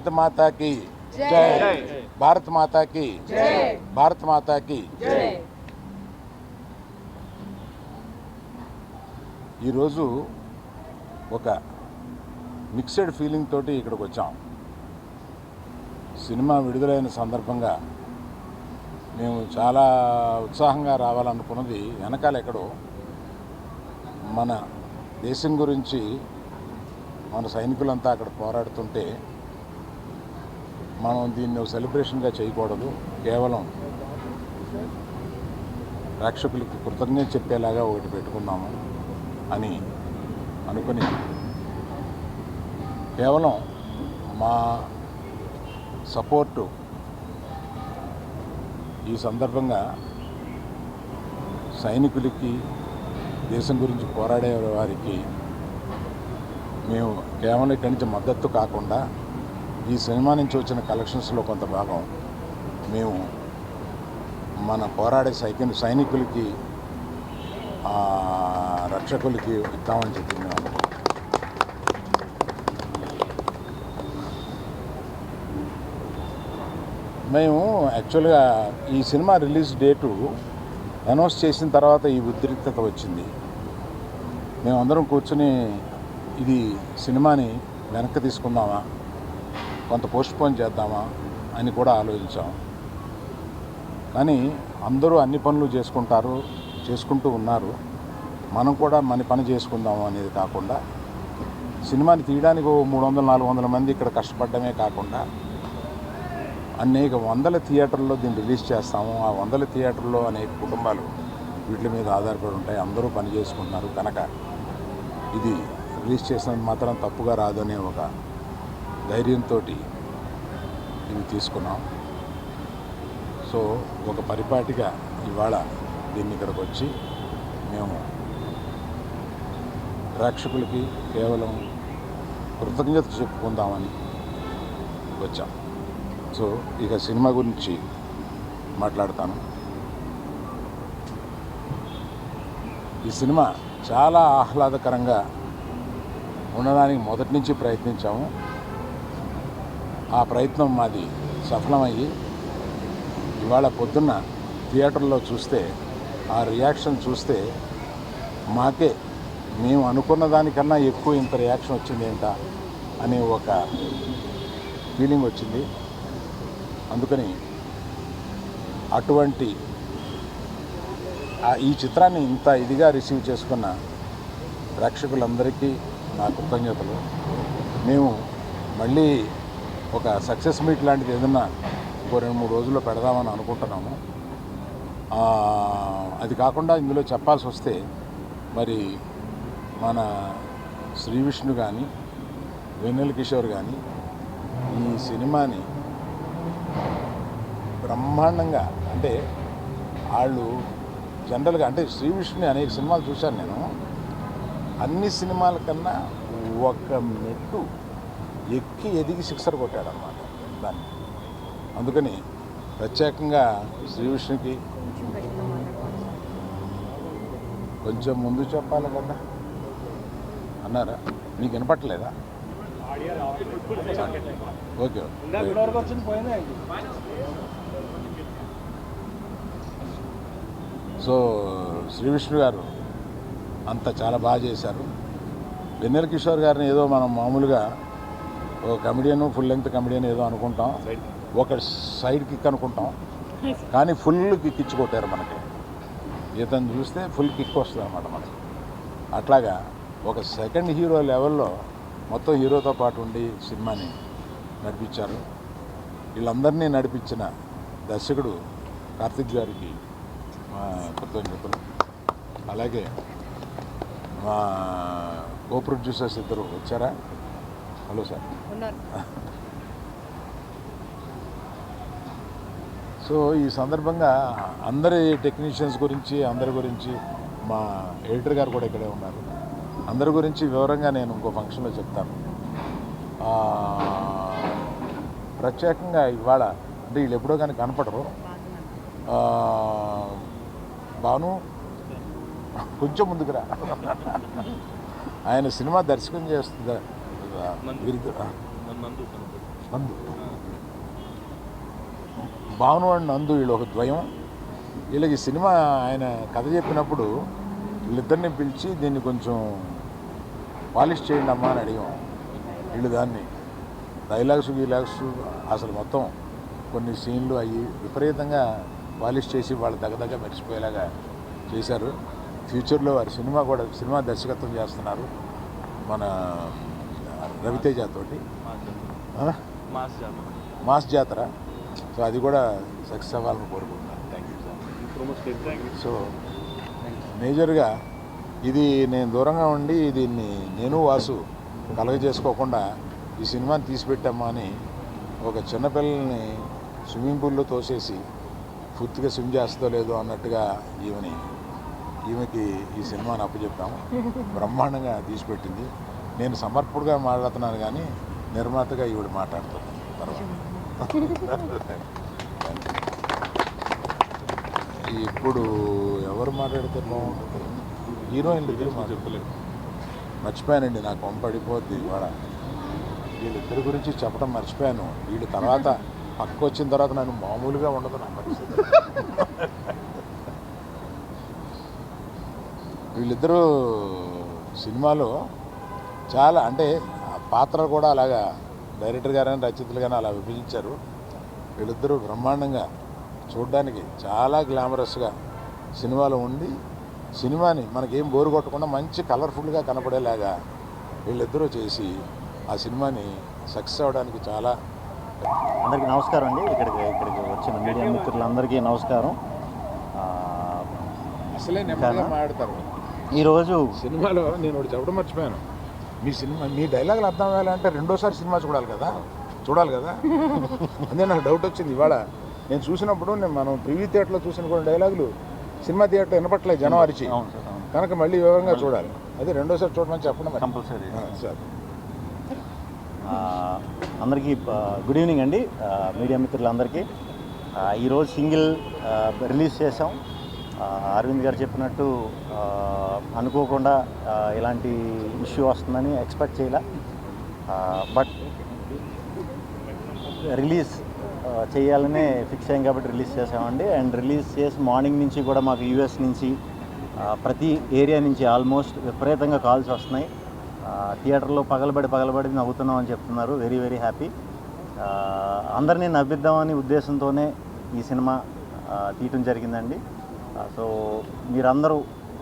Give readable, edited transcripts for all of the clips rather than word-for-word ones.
భారత్ మాతాకి జై, భారత్ మాతాకి జై, భారత్ మాతాకి జై. ఈరోజు ఒక మిక్స్డ్ ఫీలింగ్ తోటి ఇక్కడికి వచ్చాం. సినిమా విడుదలైన సందర్భంగా మేము చాలా ఉత్సాహంగా రావాలనుకున్నది వెనకాల ఎక్కడో మన దేశం గురించి మన సైనికులంతా అక్కడ పోరాడుతుంటే మనం దీన్ని సెలబ్రేషన్గా చేయకూడదు, కేవలం ప్రేక్షకులకి కృతజ్ఞత చెప్పేలాగా ఒకటి పెట్టుకున్నాము అని అనుకుని కేవలం మా సపోర్టు ఈ సందర్భంగా సైనికులకి, దేశం గురించి పోరాడే వారికి మేము కేవలం ఇక్కడి నుంచి మద్దతు కాకుండా ఈ సినిమా నుంచి వచ్చిన కలెక్షన్స్లో కొంత భాగం మేము మన పోరాడే సైనికులకి, రక్షకులకి ఇద్దామని చెప్పి మేము అనుకుంటున్నాం. మేము యాక్చువల్గా ఈ సినిమా రిలీజ్ డేటు అనౌన్స్ చేసిన తర్వాత ఈ ఉద్రిక్తత వచ్చింది. మేమందరం కూర్చొని ఇది సినిమాని వెనక్కి తీసుకుందామా, కొంత పోస్ట్పోన్ చేద్దామా అని కూడా ఆలోచించాం. కానీ అందరూ అన్ని పనులు చేసుకుంటూ ఉన్నారు. మనం కూడా మన పని చేసుకుందాము అనేది కాకుండా సినిమాని తీయడానికి 300-400 మంది ఇక్కడ కష్టపడమే కాకుండా అనేక వందల థియేటర్లో దీన్ని రిలీజ్ చేస్తాము. ఆ వందల థియేటర్లో అనేక కుటుంబాలు వీటి మీద ఆధారపడి ఉంటాయి. అందరూ పని చేసుకుంటున్నారు కనుక ఇది రిలీజ్ చేసినందుకు మాత్రం తప్పుగా రాదనే ఒక ధైర్యంతో ఇది తీసుకున్నాం. సో ఒక పరిపాటిగా ఇవాళ దీన్ని ఇక్కడికి వచ్చి మేము ప్రేక్షకులకి కేవలం కృతజ్ఞత చెప్పుకుందామని వచ్చాం. సో ఇక సినిమా గురించి మాట్లాడతాను. ఈ సినిమా చాలా ఆహ్లాదకరంగా ఉండడానికి మొదటి నుంచి ప్రయత్నించాము. ఆ ప్రయత్నం మాది సఫలమయ్యి ఇవాళ పొద్దున్న థియేటర్లో చూస్తే ఆ రియాక్షన్ చూస్తే మాకే మేము అనుకున్న దానికన్నా ఎక్కువ ఇంత రియాక్షన్ వచ్చింది ఏంటా అనే ఒక ఫీలింగ్ వచ్చింది. అందుకని అటువంటి ఈ చిత్రాన్ని ఇంత ఇదిగా రిసీవ్ చేసుకున్న ప్రేక్షకులందరికీ నా కృతజ్ఞతలు. మేము మళ్ళీ ఒక సక్సెస్ మీట్ లాంటిది ఏదన్నా ఇంకో 2-3 రోజుల్లో పెడదామని అనుకుంటున్నాము. అది కాకుండా ఇందులో చెప్పాల్సి వస్తే మరి మన శ్రీ విష్ణు కానీ, వెన్నెల కిషోర్ కానీ ఈ సినిమాని బ్రహ్మాండంగా, అంటే వాళ్ళు జనరల్గా అంటే శ్రీ విష్ణుని అనేక సినిమాలు చూశాను నేను. అన్ని సినిమాల కన్నా ఒక మెట్టు ఎక్కి ఎదిగి సిక్సర్ కొట్టాడన్నమాట దాన్ని. అందుకని ప్రత్యేకంగా శ్రీ విష్ణుకి కొంచెం ముందు చెప్పాలి కదా అన్నారా? మీకు వినపట్టలేదా? ఓకే. సో శ్రీ విష్ణు గారు అంతా చాలా బాగా చేశారు. వెన్నెల కిషోర్ గారిని ఏదో మనం మామూలుగా ఒక కమెడియన్, ఫుల్ లెంగ్త్ కమెడియన్ ఏదో అనుకుంటాం, ఒక సైడ్ కిక్ అనుకుంటాం, కానీ ఫుల్ కిక్ ఇచ్చి కొట్టారు మనకి. ఇతను చూస్తే ఫుల్ కిక్ వస్తుంది అన్నమాట మనకి. అట్లాగా ఒక సెకండ్ హీరో లెవెల్లో మొత్తం హీరోతో పాటు ఉండి సినిమాని నడిపించారు. వీళ్ళందరినీ నడిపించిన దర్శకుడు కార్తిక్ గారికి మా కృతజ్ఞతలు. అలాగే మా కో ప్రొడ్యూసర్స్ ఇద్దరు వచ్చారా? Hello sir. సో ఈ సందర్భంగా అందరి టెక్నీషియన్స్ గురించి, అందరి గురించి, మా ఎడిటర్ గారు కూడా ఇక్కడే ఉన్నారు, అందరి గురించి వివరంగా నేను ఇంకో ఫంక్షన్లో చెప్తాను. ప్రత్యేకంగా ఇవాళ అంటే వీళ్ళు ఎప్పుడో కానీ కనపడరు. భాను కొంచెం ముందుకురా. ఆయన సినిమా దర్శకం చేస్తుంది. నందు, భాను అండ్ నందు వీళ్ళు ఒక ద్వయం. వీళ్ళకి సినిమా ఆయన కథ చెప్పినప్పుడు వీళ్ళిద్దరిని పిలిచి దీన్ని కొంచెం పాలిష్ చేయండి అమ్మా అని అడిగాం. వీళ్ళు దాన్ని డైలాగ్స్ అసలు మొత్తం కొన్ని సీన్లు అయ్యి విపరీతంగా పాలిష్ చేసి వాళ్ళు దగ్గర మెరిసిపోయేలాగా చేశారు. ఫ్యూచర్లో వారి సినిమా దర్శకత్వం చేస్తున్నారు మన రవితేజ తోటి, మాస్ జాతర. సో అది కూడా సక్సెస్ అవ్వాలని కోరుకుంటున్నాను. Thank you sir. సో మేజర్గా ఇది నేను దూరంగా ఉండి దీన్ని నేను వాసు కలగజేసుకోకుండా ఈ సినిమాని తీసిపెట్టామా అని ఒక చిన్నపిల్లల్ని స్విమ్మింగ్ పూల్లో తోసేసి పూర్తిగా స్విమ్ చేస్తో లేదో అన్నట్టుగా ఈమెకి ఈ సినిమాని అప్పచెప్పాము. బ్రహ్మాండంగా తీసిపెట్టింది. నేను సమర్పుడుగా మాట్లాడుతున్నాను కానీ నిర్మాతగా ఈవిడ మాట్లాడుతున్నాను తర్వాత. ఇప్పుడు ఎవరు మాట్లాడితే బాగుంటుంది? హీరోయిన్ దగ్గర చెప్పలేదు, మర్చిపోయానండి. నాకు పంపడిపోద్ది ఇవాళ. వీళ్ళిద్దరి గురించి చెప్పడం మర్చిపోయాను. వీళ్ళు తర్వాత పక్కకు వచ్చిన తర్వాత నన్ను మామూలుగా ఉండదు నా పరిస్థితి. వీళ్ళిద్దరూ సినిమాలో చాలా అంటే పాత్రలు కూడా అలాగా డైరెక్టర్ గారైనా రచయితలు కానీ అలా విభజించారు. వీళ్ళిద్దరూ బ్రహ్మాండంగా చూడడానికి చాలా గ్లామరస్గా సినిమాలో ఉండి సినిమాని మనకేం బోరు కొట్టకుండా మంచి కలర్ఫుల్గా కనపడేలాగా వీళ్ళిద్దరూ చేసి ఆ సినిమాని సక్సెస్ అవ్వడానికి చాలా. అందరికీ నమస్కారం అండి. ఇక్కడికి వచ్చిన మీడియా మిత్రులందరికీ నమస్కారం. అసలే నెమ్మదిగా మాట్లాడతారు. ఈరోజు సినిమాలో నేను ఒకటి చెప్పడం మర్చిపోయాను. మీ డైలాగులు అర్థం అవ్వాలంటే రెండోసారి సినిమా చూడాలి కదా. అదే నాకు డౌట్ వచ్చింది ఇవాళ. నేను చూసినప్పుడు మనం ప్రివ్యూ థియేటర్లో చూసిన కొన్ని డైలాగులు సినిమా థియేటర్లో వినపట్లేదు జనం అరిచి, కనుక మళ్ళీ వివరంగా చూడాలి. అదే రెండోసారి చూడమని చెప్పడం కంపల్సరీ సార్. అందరికీ గుడ్ ఈవినింగ్ అండి. మీడియా మిత్రులందరికీ ఈరోజు సింగిల్ రిలీజ్ చేసాం. అరవింద్ గారు చెప్పినట్టు అనుకోకుండా ఇలాంటి ఇష్యూ వస్తుందని ఎక్స్పెక్ట్ చేయలే. బట్ రిలీజ్ చేయాలనే ఫిక్స్ అయ్యాం కాబట్టి రిలీజ్ చేసామండి. అండ్ రిలీజ్ చేసి మార్నింగ్ నుంచి కూడా మాకు యూఎస్ నుంచి ప్రతి ఏరియా నుంచి ఆల్మోస్ట్ విపరీతంగా కాల్స్ వస్తున్నాయి. థియేటర్లో పగలబడి నవ్వుతున్నాం అని చెప్తున్నారు. Very very happy. అందరినీ నవ్విద్దామని ఉద్దేశంతోనే ఈ సినిమా తీయటం జరిగిందండి. సో మీరందరూ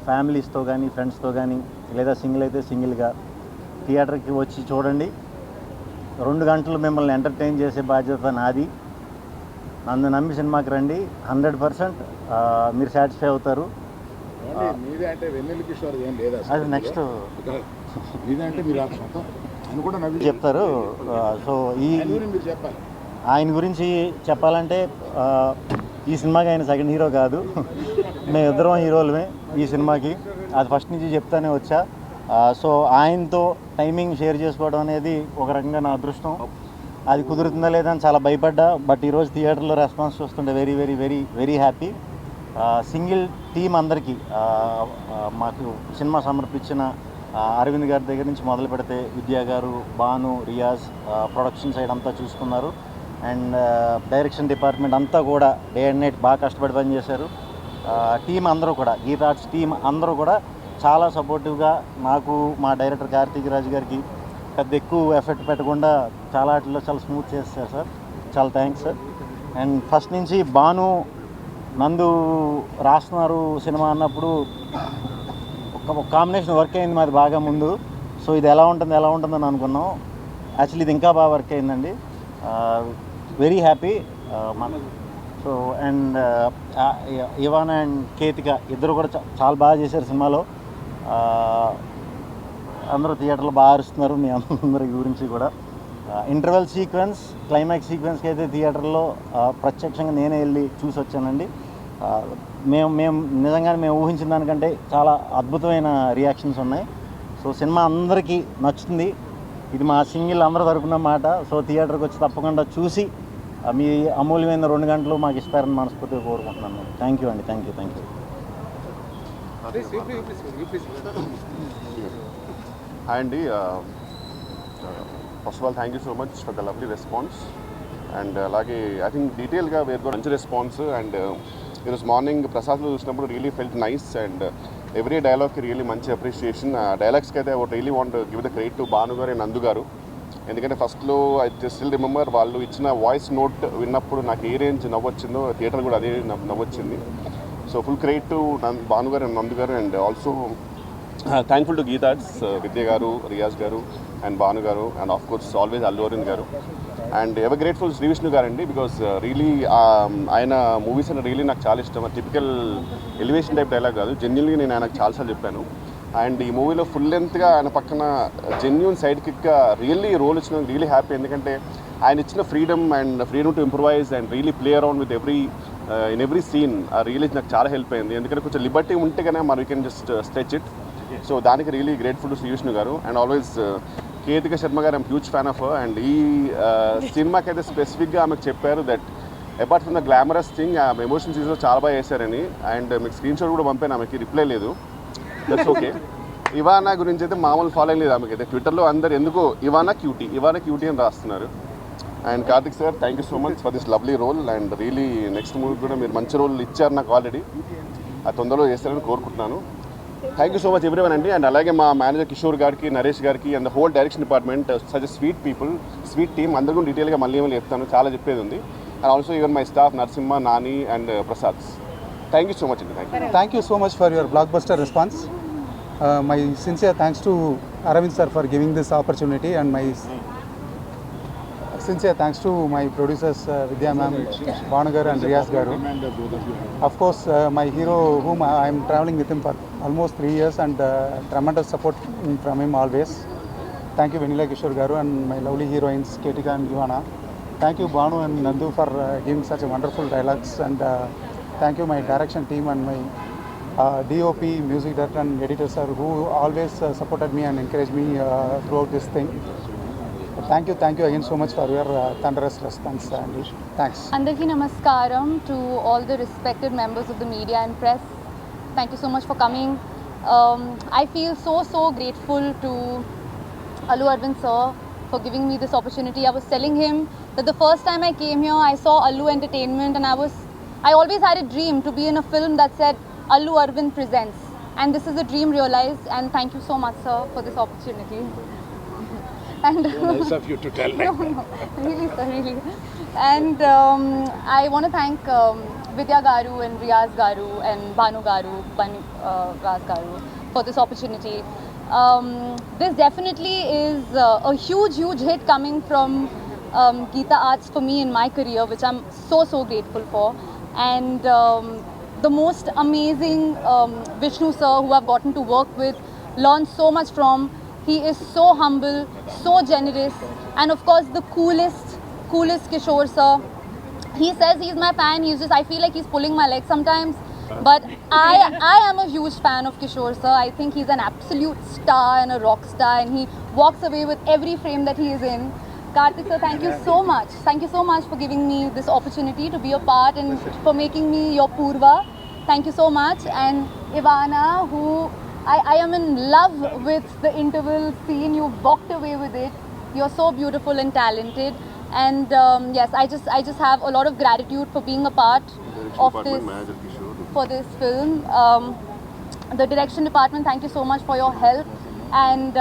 ఫ్యామిలీస్తో కానీ ఫ్రెండ్స్తో కానీ లేదా సింగిల్ అయితే సింగిల్గా థియేటర్కి వచ్చి చూడండి. 2 గంటలు మిమ్మల్ని ఎంటర్టైన్ చేసే బాధ్యత నాది. నన్ను నమ్మి సినిమాకి రండి. 100% మీరు సాటిస్ఫై అవుతారు. అది నెక్స్ట్ చెప్తారు. సో ఆయన గురించి చెప్పాలంటే ఈ సినిమాకి ఆయన సెకండ్ హీరో కాదు, మేమిద్దరం హీరోలమే ఈ సినిమాకి. అది ఫస్ట్ నుంచి చెప్తానే వచ్చా. సో ఆయనతో టైమింగ్ షేర్ చేసుకోవడం అనేది ఒక రకంగా నా అదృష్టం. అది కుదురుతుందా లేదా అని చాలా భయపడ్డా. బట్ ఈరోజు థియేటర్లో రెస్పాన్స్ చూస్తుంటే very very very very happy. Single team అందరికీ మాకు సినిమా సమర్పించిన అరవింద్ గారి దగ్గర నుంచి మొదలు పెడితే విద్యా గారు, భాను, రియాజ్ ప్రొడక్షన్ సైడ్ అంతా చూసుకున్నారు. అండ్ డైరెక్షన్ డిపార్ట్మెంట్ అంతా కూడా డే అండ్ నైట్ బాగా కష్టపడి పనిచేశారు. టీం అందరూ కూడా, గీత ఆర్ట్స్ టీం అందరూ కూడా చాలా సపోర్టివ్గా నాకు, మా డైరెక్టర్ కార్తీక్ రాజు గారికి పెద్ద ఎక్కువ ఎఫర్ట్ పెట్టకుండా చాలా వాటిలో చాలా స్మూత్ చేస్తారు సార్. చాలా థ్యాంక్స్ సార్. అండ్ ఫస్ట్ నుంచి భాను, నందు రాస్తున్నారు సినిమా అన్నప్పుడు ఒక కాంబినేషన్ వర్క్ అయింది మాది బాగా ముందు. సో ఇది ఎలా ఉంటుందని అనుకున్నాం. యాక్చువల్లీ ఇది ఇంకా బాగా వర్క్ అయిందండి. Very happy. So and Ivan and Ketika ఇద్దరు కూడా చాలా బాగా చేశారు సినిమాలో. అందరూ థియేటర్లో బాగా అరుస్తున్నారు. మీ అందరి గురించి కూడా ఇంటర్వెల్ సీక్వెన్స్, క్లైమాక్స్ సీక్వెన్స్కి అయితే థియేటర్లో ప్రత్యక్షంగా నేనే వెళ్ళి చూసి వచ్చానండి. మేము నిజంగానే మేము ఊహించిన దానికంటే చాలా అద్భుతమైన రియాక్షన్స్ ఉన్నాయి. సో సినిమా అందరికీ నచ్చుతుంది. ఇది మా సింగిల్ అందరూ తరపున మాట. సో థియేటర్కి వచ్చి తప్పకుండా చూసి మీ అమూల్యమైన 2 గంటలు మాకు ఇస్తారని మనస్ఫూర్తిగా కోరుకుంటున్నాను. థ్యాంక్ యూ అండి. Thank you. హాయ్ అండి. First of all thank you so much for the lovely response. And అలాగే ఐ థింక్ డీటెయిల్గా వేరు కూడా మంచి రెస్పాన్స్. అండ్ ఈరోజు మార్నింగ్ ప్రసాద్లో చూసినప్పుడు really felt nice. And every డైలాగ్కి రియలీ మంచి అప్రిషియేషన్. డైలాగ్స్కి అయితే I really want give the credit to Bhanu garu and Nandu గారు. ఎందుకంటే ఫస్ట్లో ఐ స్టిల్ రిమెంబర్ వాళ్ళు ఇచ్చిన వాయిస్ నోట్ విన్నప్పుడు నాకు ఏ రేంజ్ నవ్వొచ్చిందో, థియేటర్ కూడా అదే నవ్వొచ్చింది. So full credit to Bhanu garu and Nandu garu. And also thankful to Geetha Arts, Vidya garu, Riyaz garu and Bhanu garu, and of course always Allu Aravind garu. And ever grateful Shri Vishnu గారండి, బికాస్ రియలీ ఆయన మూవీస్ అని రియలీ నాకు చాలా ఇష్టం. టిపికల్ ఎలివేషన్ టైప్ డైలాగ్ కాదు, జెన్యున్గా నేను ఆయనకు చాలాసార్లు చెప్పాను. అండ్ ఈ మూవీలో ఫుల్ లెంత్గా ఆయన పక్కన జెన్యున్ సైడ్ కిక్గా రియల్లీ రోల్ ఇచ్చినందుకు రియలీ హ్యాపీ. ఎందుకంటే ఆయన ఇచ్చిన freedom to improvise and really play around with in every scene really నాకు చాలా హెల్ప్ అయింది. ఎందుకంటే కొంచెం లిబర్టీ ఉంటే కన్నా మనం you can just stretch it. So దానికి really grateful to Shri Vishnu garu. And always Ketika Sharma garu I'm huge fan of. And ఈ సినిమాకి అయితే స్పెసిఫిక్గా ఆమెకు చెప్పారు that apart from the glamorous thing ఆమె ఎమోషన్ సీన్స్లో చాలా బాగా చేశారని. అండ్ మీకు స్క్రీన్ షాట్ కూడా పంపాను, ఆమెకి రిప్లై లేదు. That's okay. ఇవానా గురించి అయితే మామూలు ఫాలోయింగ్ లేదు ఆమెకి అయితే. ట్విట్టర్లో అందరు ఎందుకో ఇవానా క్యూటీ అని రాస్తున్నారు. And Karthik sir, thank you so much for this lovely role. And really next movie కూడా మీరు మంచి రోల్ ఇచ్చారు నాకు ఆల్రెడీ. అది తొందరలో చేస్తారని కోరుకుంటున్నాను. Thank you so much everyone అండి. అండ్ అలాగే మా మేనేజర్ కిషోర్ గారికి, నరేష్ గారికి and the whole direction department, such sweet people, sweet team, అందరికీ డీటెయిల్గా మళ్ళీ చెప్తాను, చాలా చెప్పేది ఉంది. And also even my staff Narasimha, Nani and Prasad. Thank you so much అండి. Thank you so much for your blockbuster response. My sincere thanks to Aravind sir for giving this opportunity, and my sincere thanks to my producers Vidya ma'am, Bhanu garu and Riyaz garu. Of course, my hero whom I am traveling with him for almost 3 years, and tremendous support from him always. Thank you Vanilla Kishore garu and my lovely heroines Ketika and Ivana. Thank you Bhanu and Nandu for giving such a wonderful dialogues, and thank you my direction team and my DOP, music director and editor sir, who always supported me and encouraged me throughout this thing. Thank you again so much for your thunderous response, Andy. Thanks. Andarki namaskaram to all the respected members of the media and press. Thank you so much for coming. I feel so grateful to Allu Arvind sir for giving me this opportunity. I was telling him that the first time I came here, I saw Allu Entertainment, and I always had a dream to be in a film that said Allu Arvind presents, and this is a dream realized. And thank you so much sir for this opportunity. And Nice of you to tell. no, really sir, really. And I want to thank Vidya garu and Riyaz garu and Bhanu garu, Raz garu for this opportunity. This definitely is a huge hit coming from Geeta Arts for me in my career, which I'm so grateful for. And the most amazing Vishnu sir, who I've gotten to work with, learned so much from. He is so humble, so generous, and of course the coolest Kishore sir. He says he's my fan. I feel like he's pulling my leg sometimes, but I am a huge fan of Kishore sir. I think he's an absolute star and a rock star, and he walks away with every frame that he is in. Karthik sir, thank you so much. Thank you so much for giving me this opportunity to be a part and for making me your Purva. Thank you so much. And Ivana, who I am in love with the interval scene. You walked away with it. You're so beautiful and talented. And yes, I just have a lot of gratitude for being a part of this, for this film. The direction department, thank you so much for your help. And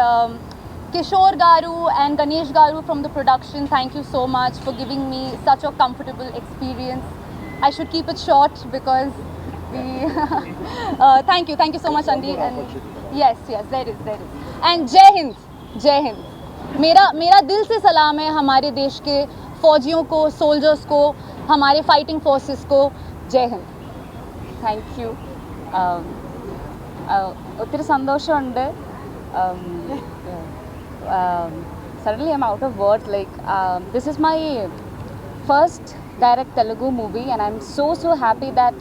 Kishore garu and Ganesh garu from the production, thank you so much for giving me such a comfortable experience. I should keep it short because we thank you so much Andy. And yes, there is. And Jai Hind. मेरा दिल से सलाम है हमारे देश के फौजियों को, सोल्जर्स को, हमारे फाइटिंग फोर्सेस को. जय हिंद. Thank you. ഒത്തിരി സന്തോഷമുണ്ട്. Suddenly I'm out of words. Like this is my first direct Telugu movie, and I'm so happy that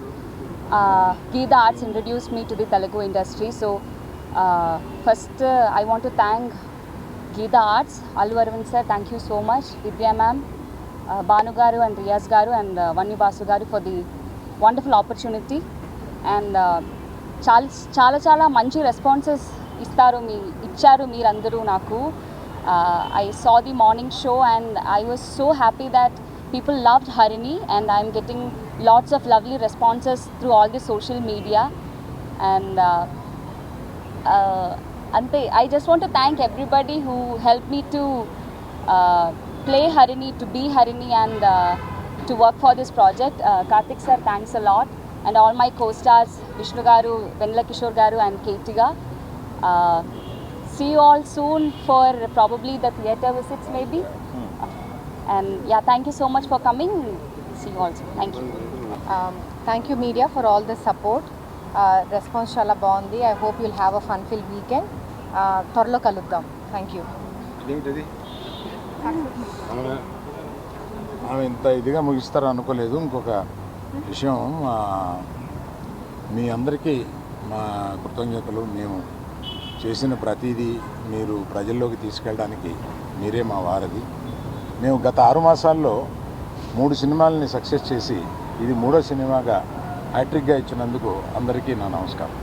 Geeta Arts introduced me to the Telugu industry. So first I want to thank Geeta Arts, Allu Arvind sir, thank you so much, Vidya ma'am, Bhanu garu and Riyaz garu and Vanni Basu garu for the wonderful opportunity. And చాలా మంచి responses ఇచ్చారు మీరందరూ నాకు. I saw the morning show and I was so happy that people loved Harini, and I'm getting lots of lovely responses through all the social media. And Ante, I just want to thank everybody who helped me to play Harini, to be Harini, and to work for this project. Karthik sir, thanks a lot, and all my co-stars Vishnu garu, Venla Kishore garu, and Keetiga. See you all soon for probably the theatre visits maybe. And yeah, thank you so much for coming. See you all soon. Thank you. Thank you media for all the support. Response చాలా బాగుంది. I hope you'll have a fun fill weekend. త్వరలో కలుద్దాం. Thank you. ఆమె ఇంత ఇదిగా ముగిస్తారని అనుకోలేదు. ఇంకొక విషయం, మీ అందరికీ మా కృతజ్ఞతలు. మేము చేసిన ప్రతిదీ మీరు ప్రజల్లోకి తీసుకెళ్ళడానికి మీరే మా వారధి. మేము గత 6 మాసాల్లో 3 సినిమాలని సక్సెస్ చేసి ఇది 3వ సినిమాగా హ్యాట్రిక్గా ఇచ్చినందుకు అందరికీ నా నమస్కారం.